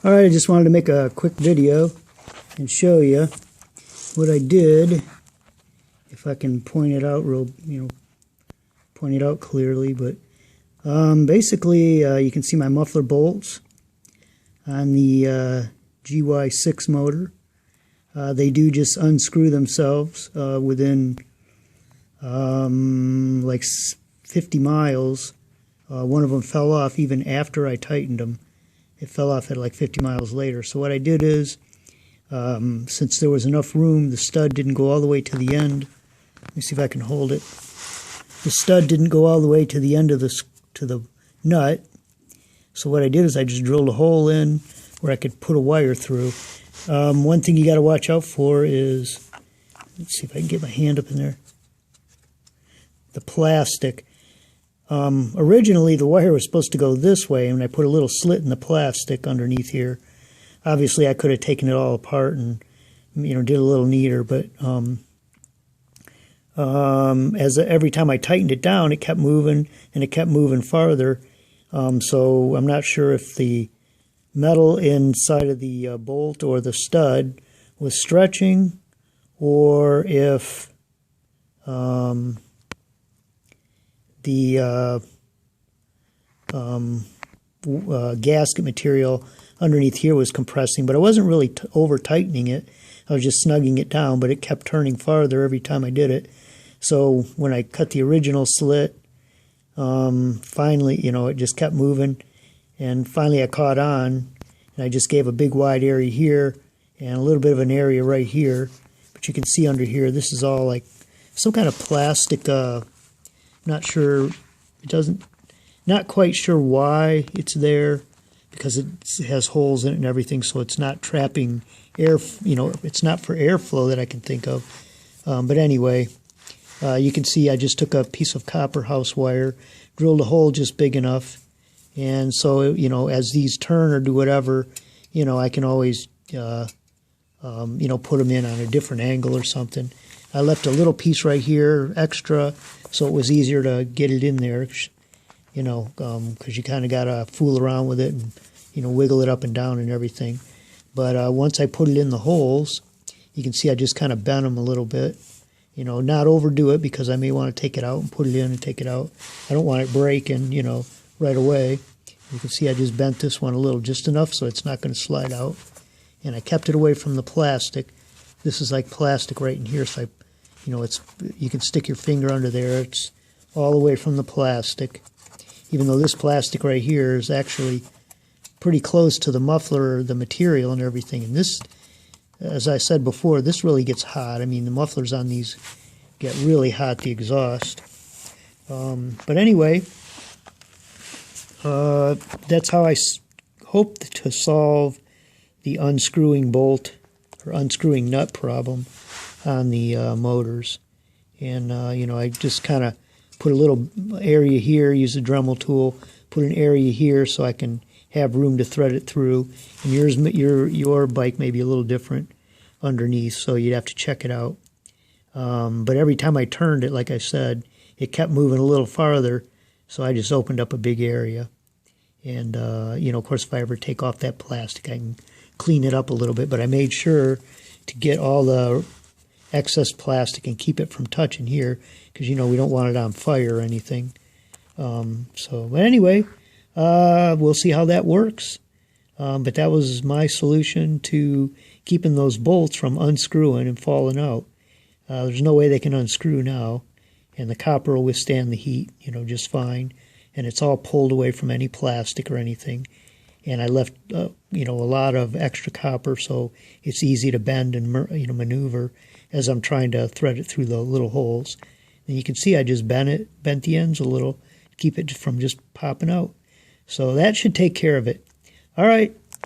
Alright, I just wanted to make a quick video and show you what I did. If I can point it out point it out clearly, but basically you can see my muffler bolts on the GY6 motor. They do just unscrew themselves within like 50 miles. One of them fell off even after I tightened them. It fell off at like 50 miles later. So what I did is, since there was enough room, the stud didn't go all the way to the end. Let me see if I can hold it. The stud didn't go all the way to the end of the nut. So what I did is I just drilled a hole in where I could put a wire through. One thing you got to watch out for is, let's see if I can get my hand up in there, the plastic. Originally the wire was supposed to go this way, and I put a little slit in the plastic underneath here. Obviously I could have taken it all apart and did a little neater, but every time I tightened it down, it kept moving and it kept moving farther. So I'm not sure if the metal inside of the bolt or the stud was stretching, or if the gasket material underneath here was compressing, but I wasn't really over tightening it. I was just snugging it down, but it kept turning farther every time I did it. So when I cut the original slit, finally, it just kept moving, and finally I caught on, and I just gave a big wide area here and a little bit of an area right here. But you can see under here, this is all like some kind of plastic. Not sure, not quite sure why it's there, because it has holes in it and everything, so it's not trapping air, it's not for airflow that I can think of. But anyway, you can see I just took a piece of copper house wire, drilled a hole just big enough, and so, as these turn or do whatever, I can always, put them in on a different angle or something. I left a little piece right here extra, so it was easier to get it in there, because you kind of got to fool around with it and, wiggle it up and down and everything. But once I put it in the holes, you can see I just kind of bent them a little bit. Not overdo it, because I may want to take it out and put it in and take it out. I don't want it breaking, right away. You can see I just bent this one a little, just enough so it's not going to slide out. And I kept it away from the plastic. This is like plastic right in here, so you can stick your finger under there. It's all the way from the plastic. Even though this plastic right here is actually pretty close to the muffler, the material and everything. And this, as I said before, this really gets hot. I mean, the mufflers on these get really hot, the exhaust. But anyway, that's how I hoped to solve the unscrewing bolt or unscrewing nut problem on the motors. And I just kind of put a little area here, use a Dremel tool, put an area here so I can have room to thread it through. And your bike may be a little different underneath, so you'd have to check it out. But every time I turned it, like I said, it kept moving a little farther, so I just opened up a big area. And of course, if I ever take off that plastic, I can clean it up a little bit, but I made sure to get all the excess plastic and keep it from touching here, because we don't want it on fire or anything. But anyway, we'll see how that works. But that was my solution to keeping those bolts from unscrewing and falling out. There's no way they can unscrew now, and the copper will withstand the heat, just fine. And it's all pulled away from any plastic or anything. And I left, a lot of extra copper, so it's easy to bend and maneuver as I'm trying to thread it through the little holes. And you can see I just bent the ends a little, keep it from just popping out. So that should take care of it. All right,